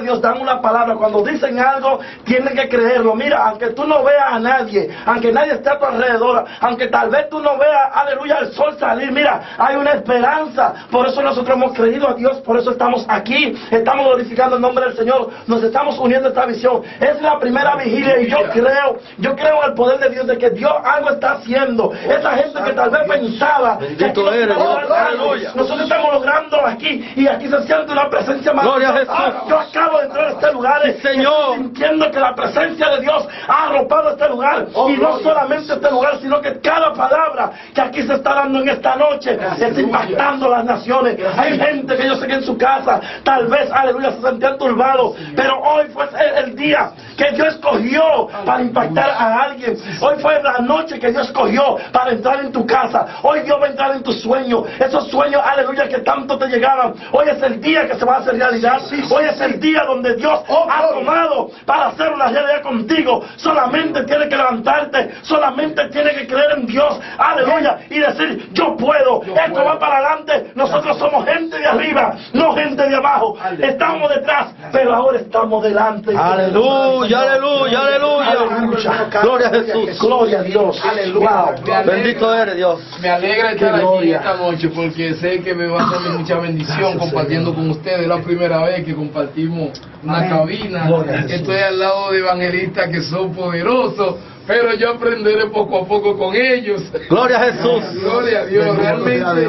Dios dan una palabra, cuando dicen algo tienen que creerlo. Mira, aunque tú no veas a nadie, aunque nadie esté a tu alrededor, aunque tal vez tú no veas, aleluya, el sol salir, mira, hay una esperanza. Por eso nosotros hemos creído a Dios, por eso estamos aquí, estamos glorificando el nombre del Señor, nos estamos uniendo a esta visión. Es la primera vigilia y yo creo en el poder de Dios, de que Dios algo está haciendo. Esa gente que tal vez pensaba que aquí nosotros estamos logrando aquí, y aquí se siente una presencia maravillosa. Yo acabo de entrar a este lugar, Señor, sintiendo que la presencia de Dios ha arropado este lugar, y no solamente este lugar, sino que cada palabra que aquí se está dando en esta noche está impactando las naciones. Hay gente que yo sé que en su casa tal vez, aleluya, se sentían turbados, pero hoy fue el día que Dios escogió para impactar a alguien. Hoy fue la noche que Dios escogió para entrar en tu casa. Hoy Dios va a entrar en tus sueños, esos sueños, aleluya, que tanto te llegaban. Hoy es el día que se va a hacer realidad. Hoy es el día donde Dios ha tomado para hacer una realidad contigo. Solamente tienes que levantarte, solamente tienes que creer en Dios, aleluya, y decir: yo puedo, esto va para adelante. Nosotros somos gente de arriba, no gente de abajo. Estamos detrás, pero ahora estamos delante. Aleluya, aleluya, aleluya. Gloria a Jesús. Gloria a Dios. Aleluya. Bendito eres, Dios. Me alegra estar aquí esta noche, porque sé que me va a hacer mucha bendición compartiendo con ustedes. Es la primera vez que compartimos una cabina. Estoy al lado de evangelistas que son poderosos, pero yo aprenderé poco a poco con ellos. Gloria a Jesús. Gloria a Dios. Realmente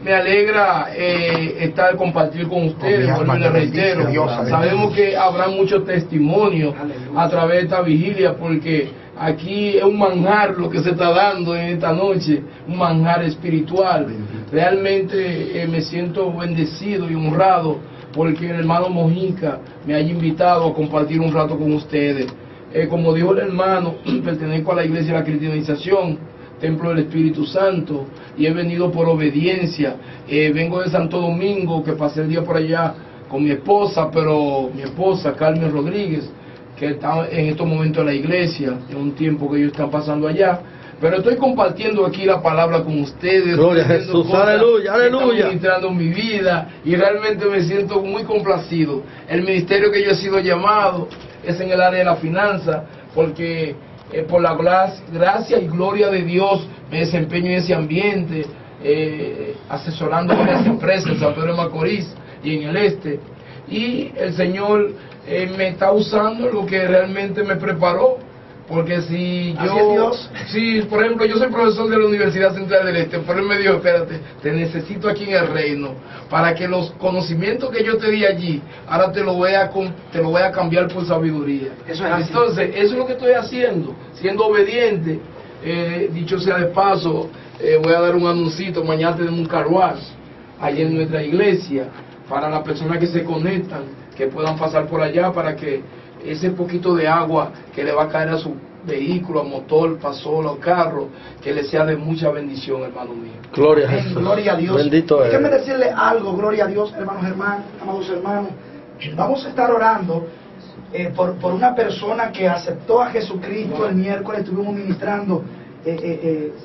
me alegra estar compartir con ustedes. Por les reitero, sabemos que habrá muchos testimonios a través de esta vigilia, porque aquí es un manjar lo que se está dando en esta noche, un manjar espiritual. Realmente me siento bendecido y honrado porque el hermano Mojica me haya invitado a compartir un rato con ustedes. Como dijo el hermano, pertenezco a la Iglesia de la Cristianización, Templo del Espíritu Santo, y he venido por obediencia. Vengo de Santo Domingo, que pasé el día por allá con mi esposa, pero mi esposa, Carmen Rodríguez, que está en estos momentos en la iglesia, en un tiempo que ellos están pasando allá. Pero estoy compartiendo aquí la palabra con ustedes. Gloria a Jesús, aleluya, aleluya. Estoy ministrando mi vida y realmente me siento muy complacido. El ministerio que yo he sido llamado es en el área de la finanza, porque por la gracia y gloria de Dios me desempeño en ese ambiente, asesorando varias empresas en San Pedro de Macorís y en el este. Y el Señor me está usando lo que realmente me preparó. Porque si yo, si por ejemplo yo soy profesor de la Universidad Central del Este, pero él me dijo: espérate, te necesito aquí en el reino, para que los conocimientos que yo te di allí, ahora te lo voy a cambiar por sabiduría. Entonces, eso es lo que estoy haciendo, siendo obediente. Dicho sea de paso, voy a dar un anuncito: mañana tenemos un carwash allí en nuestra iglesia, para las personas que se conectan, que puedan pasar por allá, para que ese poquito de agua que le va a caer a su vehículo, a motor, pasola o carro, que le sea de mucha bendición, hermano mío. Gloria a Jesús. Gloria a Dios. Bendito es. Déjenme decirle algo, gloria a Dios, hermanos, amados hermanos. Vamos a estar orando por una persona que aceptó a Jesucristo el miércoles. Estuvimos ministrando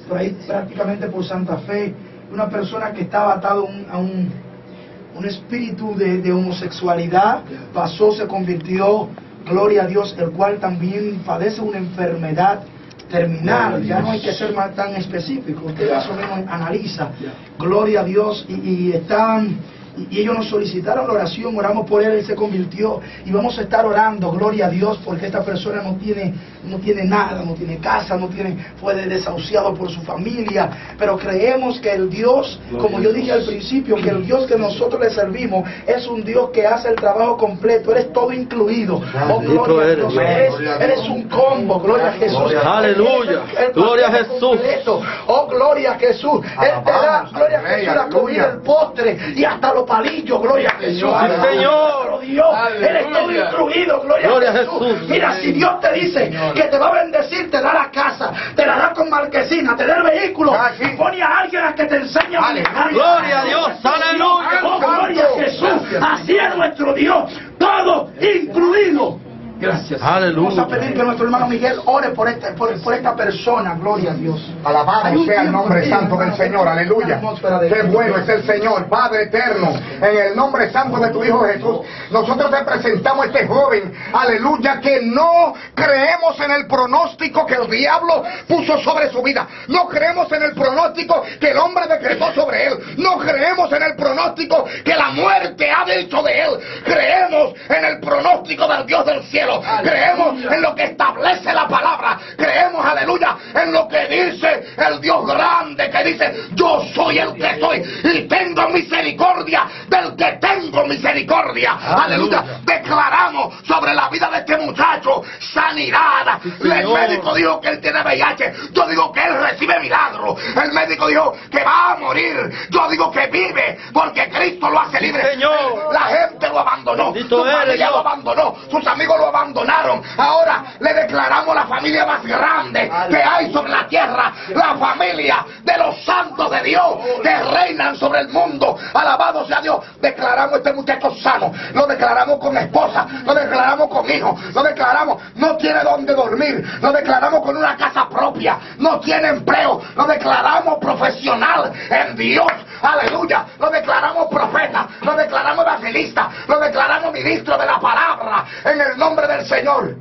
por ahí prácticamente por Santa Fe. Una persona que estaba atado a un espíritu de homosexualidad. Pasó, se convirtió, gloria a Dios, el cual también padece una enfermedad terminal. Ya no hay que ser más tan específico, usted más o menos analiza. Gloria a Dios. Y ellos nos solicitaron la oración, oramos por él se convirtió, y vamos a estar orando, gloria a Dios, porque esta persona no tiene nada, no tiene casa, fue desahuciado por su familia, pero creemos que el Dios, como yo dije al principio, que el Dios que nosotros le servimos es un Dios que hace el trabajo completo, eres todo incluido. Oh, gloria a Dios, eres un combo, gloria a Jesús. Aleluya, gloria a Jesús. Oh, gloria a Jesús. Él te da, gloria a Jesús, la comida, el postre y hasta los palillos, gloria a Jesús. Sí, Señor. Dios, eres todo incluido, gloria a Jesús. Mira, si Dios te dice que te va a bendecir, te da la casa, te la da con marquesina, te da el vehículo, pone a alguien a que te enseñe a manejar. Gloria a Dios, aleluya. Oh, gloria a Jesús. Así es nuestro Dios, todo incluido. Gracias. Aleluya. Vamos a pedir que nuestro hermano Miguel ore por esta persona. Gloria a Dios. Alabado sea el nombre santo del Señor, aleluya. Qué bueno es el Señor, Padre eterno. En el nombre santo de tu Hijo Jesús, nosotros te presentamos a este joven, aleluya, que no creemos en el pronóstico que el diablo puso sobre su vida. No creemos en el pronóstico que el hombre decretó sobre él. No creemos en el pronóstico que la muerte ha dicho de él. Creemos en el pronóstico del Dios del cielo. Creemos en lo que establece la palabra. Creemos, aleluya, en lo que dice el Dios grande, que dice: yo soy el que soy y tengo misericordia del que tengo misericordia. Aleluya. Declaramos sobre la vida de este muchacho sanidad. El médico dijo que él tiene VIH. Yo digo que él recibe milagro. El médico dijo que va a morir. Yo digo que vive porque Cristo lo hace libre. Señor. La gente lo abandonó. Bendito Su familia eres, lo abandonó. Sus amigos lo abandonaron. Ahora le declaramos la familia más grande que hay sobre la tierra. La familia de los santos de Dios que reinan sobre el mundo. Alabado sea Dios. Declaramos a este muchacho sano. Lo declaramos con esposa. Lo declaramos con hijos. Lo declaramos. No tiene dónde dormir. Lo declaramos con una casa propia. No tiene empleo. Lo declaramos profesional en Dios. Aleluya. Lo declaramos profeta. Lo declaramos evangelista. Lo declaramos ministro de la palabra. En el nombre del Señor.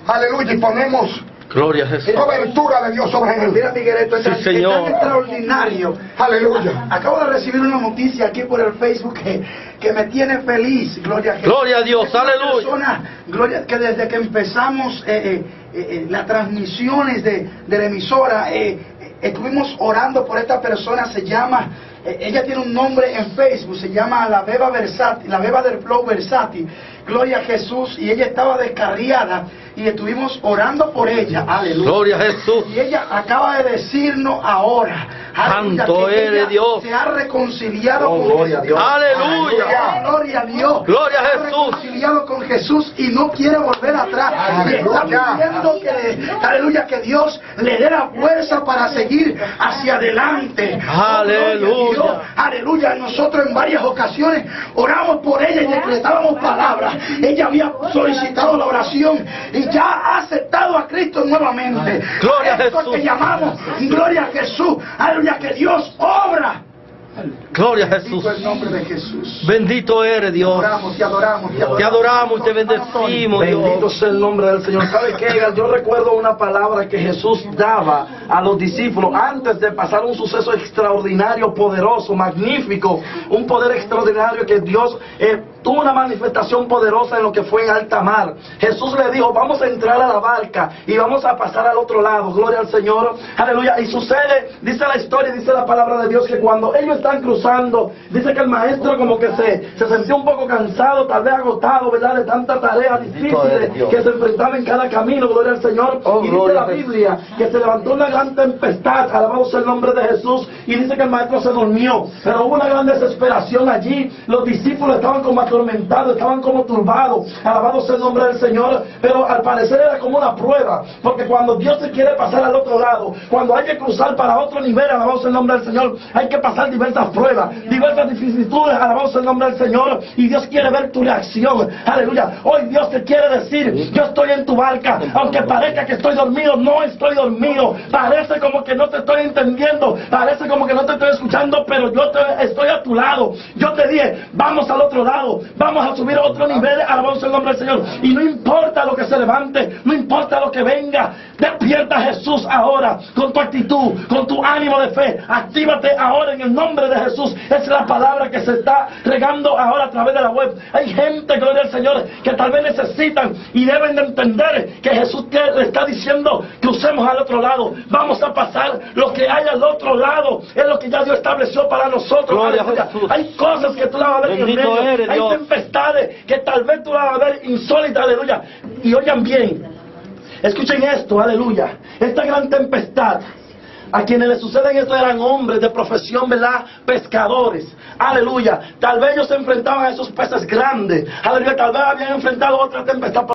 Aleluya. Y ponemos Gloria a Jesús. cobertura de Dios sobre él. Mira, Miguelito, es Sí, tan Señor. extraordinario. Aleluya. Acabo de recibir una noticia aquí por el Facebook que me tiene feliz. Gloria a Jesús. Gloria a Dios. Es una Aleluya. persona, gloria, que desde que empezamos las transmisiones de la emisora, estuvimos orando por esta persona. Se llama, ella tiene un nombre en Facebook, se llama la Beba Versati, la Beba del Flow Versati. Gloria a Jesús. Y ella estaba descarriada y estuvimos orando por ella. Aleluya. Gloria a Jesús. Y ella acaba de decirnos ahora, aleluya, Santo que eres ella Dios. se ha reconciliado con gloria a Jesús. Dios. Aleluya. Gloria a Dios. Gloria a Se ha Jesús. reconciliado con Jesús y no quiere volver atrás. Y está pidiendo que, aleluya, que Dios le dé la fuerza para seguir hacia adelante. Aleluya. Dios, aleluya. Nosotros en varias ocasiones oramos por ella y decretábamos palabras. Ella había solicitado la oración y ya ha aceptado a Cristo nuevamente. Gloria a Esto Jesús. que llamamos gloria a Jesús. Aleluya, que Dios obra. Gloria a Bendito Jesús. el nombre de Jesús. Bendito eres Te Dios. adoramos, te adoramos, te adoramos. Te adoramos y te bendecimos, Bendito Dios. sea el nombre del Señor. ¿Sabe qué? Yo recuerdo una palabra que Jesús daba a los discípulos antes de pasar un suceso extraordinario, poderoso, magnífico, un poder extraordinario que Dios tuvo una manifestación poderosa en lo que fue en alta mar. Jesús le dijo: vamos a entrar a la barca y vamos a pasar al otro lado. Gloria al Señor. Aleluya. Y sucede, dice la historia, dice la palabra de Dios, que cuando ellos están cruzando, dice que el maestro como que se sentía un poco cansado, tal vez agotado, ¿verdad? De tanta tarea difícil que se enfrentaba en cada camino. Gloria al Señor. Y dice la Biblia que se levantó una gran tempestad, alabado sea el nombre de Jesús, y dice que el maestro se durmió, pero hubo una gran desesperación allí. Los discípulos estaban como atormentados, estaban como turbados, alabado sea el nombre del Señor, pero al parecer era como una prueba, porque cuando Dios se quiere pasar al otro lado, cuando hay que cruzar para otro nivel, alabado sea el nombre del Señor, hay que pasar diversas pruebas, diversas vicisitudes, alabado sea el nombre del Señor, y Dios quiere ver tu reacción. Aleluya. Hoy Dios te quiere decir: yo estoy en tu barca, aunque parezca que estoy dormido, no estoy dormido, parece como que no te estoy entendiendo, parece como que no te estoy escuchando, pero yo estoy a tu lado. Yo te dije: vamos al otro lado, vamos a subir a otro nivel, alabado sea el nombre del Señor, y no importa lo que se levante, no importa lo que venga, despierta a Jesús ahora, con tu actitud, con tu ánimo de fe, actívate ahora en el nombre de Jesús. Es la palabra que se está regando ahora a través de la web. Hay gente, gloria al Señor, que tal vez necesitan y deben de entender que Jesús le está diciendo: crucemos al otro lado, vamos a pasar. Lo que hay al otro lado es lo que ya Dios estableció para nosotros. Gloria a Jesús. Hay cosas que tú la vas a ver en Bendito medio, eres, hay Dios. tempestades que tal vez tú la vas a ver insólitas, aleluya. Y oigan bien, escuchen esto, aleluya. Esta gran tempestad, a quienes le suceden esto eran hombres de profesión, ¿verdad? Pescadores. Aleluya. Tal vez ellos se enfrentaban a esos peces grandes. Aleluya. Tal vez habían enfrentado otra tempestad.